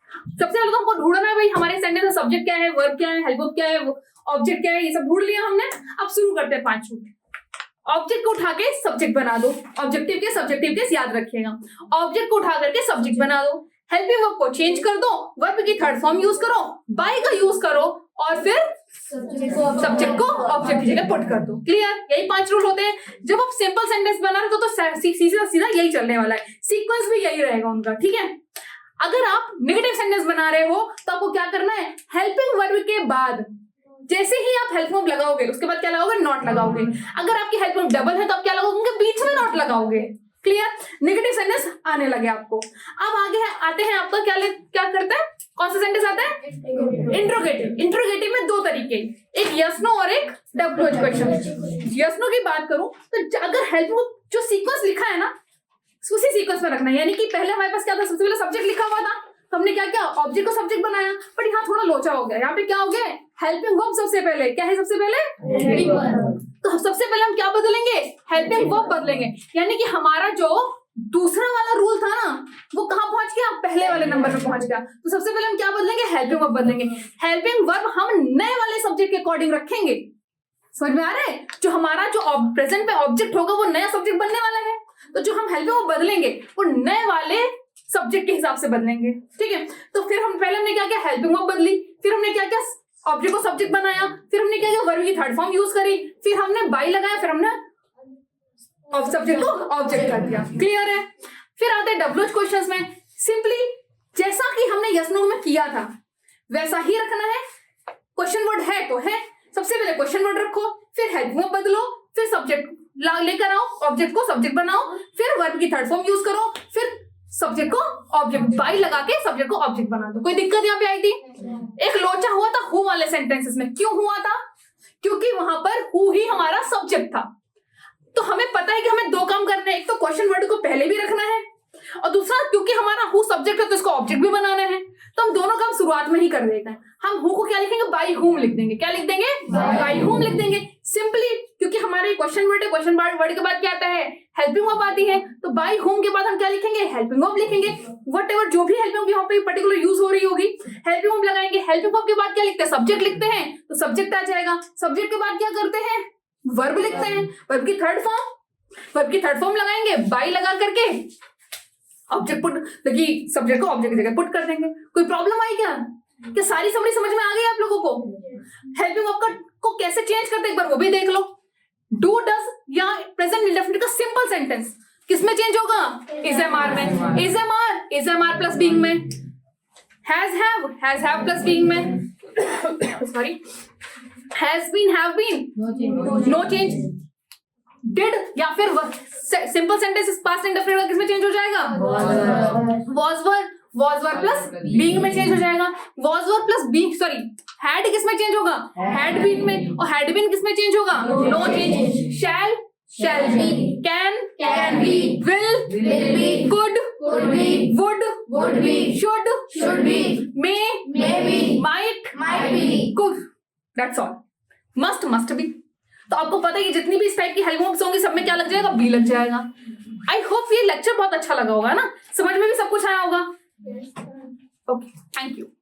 सबसे पहले तो हमको ढूंढना है भाई हमारे सेंटेंस में सब्जेक्ट क्या है, वर्ब क्या है, हेल्प वर्ब क्या है, ऑब्जेक्ट क्या है, ये सब ढूंढ लिया हमने। अब शुरू करते हैं 5 रूल। ऑब्जेक्ट को उठा के सब्जेक्ट बना दो। ऑब्जेक्टिव के सब्जेक्टिव केस याद रखिएगा। ऑब्जेक्ट को उठा करके सब्जेक्ट बना दो। हेल्पिंग वर्ब को चेंज कर दो, वर्ब की थर्ड फॉर्म यूज करो, बाय का यूज करो, और फिर सब्जेक्ट को ऑब्जेक्ट की जगह पुट कर दो। क्लियर? यही 5 रूल होते हैं। जब आप सिंपल सेंटेंस बना रहे हो तो सीधा सीधा यही चलने वाला है, सीक्वेंस भी यही रहेगा उनका। ठीक है, अगर आप नेगेटिव सेंटेंस बना रहे हो तो आपको क्या करना है, हेल्पिंग वर्ब के बाद जैसे ही आप हेल्प वर्ब लगाओगे उसके बाद क्या लगाओगे, नॉट लगाओगे। अगर आपकी हेल्प वर्ब डबल है तो आप क्या लगाओगे, बीच में नॉट लगाओगे। क्लियर, नेगेटिव सेंटेंस आने लगे आपको। अब आगे आते हैं आपका क्या करता है, कौन सा सेंटेंस आता है, इंट्रोगेटिव। इंट्रोगेटिव में दो तरीके, एक यस नो और एक डब्ल्यूएच क्वेश्चन। यस नो की बात करूं तो अगर हेल्प वर्ब जो सीक्वेंस लिखा है ना उसी सीक्वेंस में रखना है। यानी कि पहले हमारे पास क्या था, सबसे पहले सब्जेक्ट लिखा हुआ था तो हमने क्या किया, ऑब्जेक्ट को सब्जेक्ट बनाया। बट यहाँ थोड़ा लोचा हो गया, यहाँ पे क्या हो गया, हेल्पिंग वर्ब सबसे पहले, क्या है सबसे पहले, तो सबसे पहले हम क्या बदलेंगे, हेल्पिंग वर्ब बदलेंगे। यानी कि हमारा जो दूसरा वाला रूल था ना वो कहाँ पहुंच गया, पहले वाले नंबर पे पहुंच गया। तो सबसे पहले हम क्या बदलेंगे, हेल्पिंग वर्ब बदलेंगे। हेल्पिंग वर्ब हम नए वाले सब्जेक्ट के अकॉर्डिंग रखेंगे। समझ में आ रहा है, जो हमारा जो प्रेजेंट पे ऑब्जेक्ट होगा वो नया सब्जेक्ट बनने वाला है, तो जो हम हेल्पिंग वर्ब बदलेंगे वो नए वाले सब्जेक्ट के हिसाब से बदलेंगे। ठीक है, तो फिर हम पहले हमने क्या किया, हेल्पिंग वर्ब बदली, फिर हमने क्या किया, ऑब्जेक्ट को सब्जेक्ट बनाया, फिर हमने क्या किया, वर्ब की थर्ड फॉर्म यूज करी, फिर हमने बाई लगाया, फिर हमने सब्जेक्ट को ऑब्जेक्ट कर दिया। क्लियर है। फिर आते हैं डब्ल्यूएच क्वेश्चंस में। सिंपली जैसा कि हमने यस नो में किया था वैसा ही रखना है। क्वेश्चन वर्ड है तो है, सबसे पहले क्वेश्चन वर्ड रखो, फिर हेल्पिंग वर्ब बदलो, फिर सब्जेक्ट लेकर आओ, ऑब्जेक्ट को सब्जेक्ट बनाओ, फिर वर्ब की थर्ड फॉर्म यूज करो, फिर सब्जेक्ट को ऑब्जेक्ट बाई लगा के सब्जेक्ट को ऑब्जेक्ट बना दो। कोई दिक्कत यहाँ पे आई थी? एक लोचा हुआ था हु वाले सेंटेंसेस में। क्यों हुआ था? क्योंकि वहां पर हु ही हमारा सब्जेक्ट था। तो हमें पता है कि हमें दो काम करने हैं, एक तो क्वेश्चन वर्ड को पहले भी रखना है और दूसरा क्योंकि हमारा हु सब्जेक्ट है तो इसको ऑब्जेक्ट भी बनाना है। तो हम दोनों काम शुरुआत में ही कर देते हैं। हम हु को क्या लिखेंगे, बाई हुम लिख देंगे। क्या लिख देंगे, बाई हुम लिख देंगे। सिंपली क्योंकि हमारे क्वेश्चन वर्ड है, क्वेश्चन वर्ड के बाद क्या आता है, हेल्पिंग वर्ब आती है, तो बाई हुम के बाद हम क्या लिखेंगे, हेल्पिंग वर्ब लिखेंगे। व्हाटएवर जो भी हेल्पिंग वर्ब यहाँ पे पर्टिकुलर यूज हो रही होगी हेल्पिंग वर्ब लगाएंगे। हेल्पिंग वर्ब के बाद क्या लिखते हैं, सब्जेक्ट लिखते हैं तो सब्जेक्ट आ जाएगा। सब्जेक्ट के बाद क्या करते हैं, वर्ब लिखते हैं, वर्ब की थर्ड फॉर्म लगाएंगे, बाई लगा करके ऑब्जेक्ट पुट, देखिए सब्जेक्ट को ऑब्जेक्ट की जगह पुट कर देंगे। कोई प्रॉब्लम आई क्या? क्या सारी समरी समझ में आ गई आप लोगों को? हेल्पिंग वर्ब को कैसे चेंज करते एक बार वो भी देख लो। डू डज या प्रेजेंट इंडेफिनिट का सिंपल सेंटेंस किसमें चेंज होगा, इज एम आर में। Is am are plus being में, हैज हैव प्लस बीइंग में, sorry has been have been, no change. Did या फिर सिंपल सेंटेंस पास्ट इंडेफिनिट का किसमें चेंज हो जाएगा, was were प्लस बीइंग में चेंज हो जाएगा। was were plus being, sorry had किसमें चेंज होगा, हैड बीन में, और हैड बीन किसमें चेंज होगा, no change. Shall be, can be, will be, could be, would be, should be, may be, might be, could. That's all. Must be. तो आपको पता है कि जितनी भी इस टाइप की हेल्पिंग वर्ब्स होंगी सब में क्या लग जाएगा, बी लग जाएगा। आई होप ये लेक्चर बहुत अच्छा लगा होगा ना, समझ में भी सब कुछ आया होगा। Okay, thank you.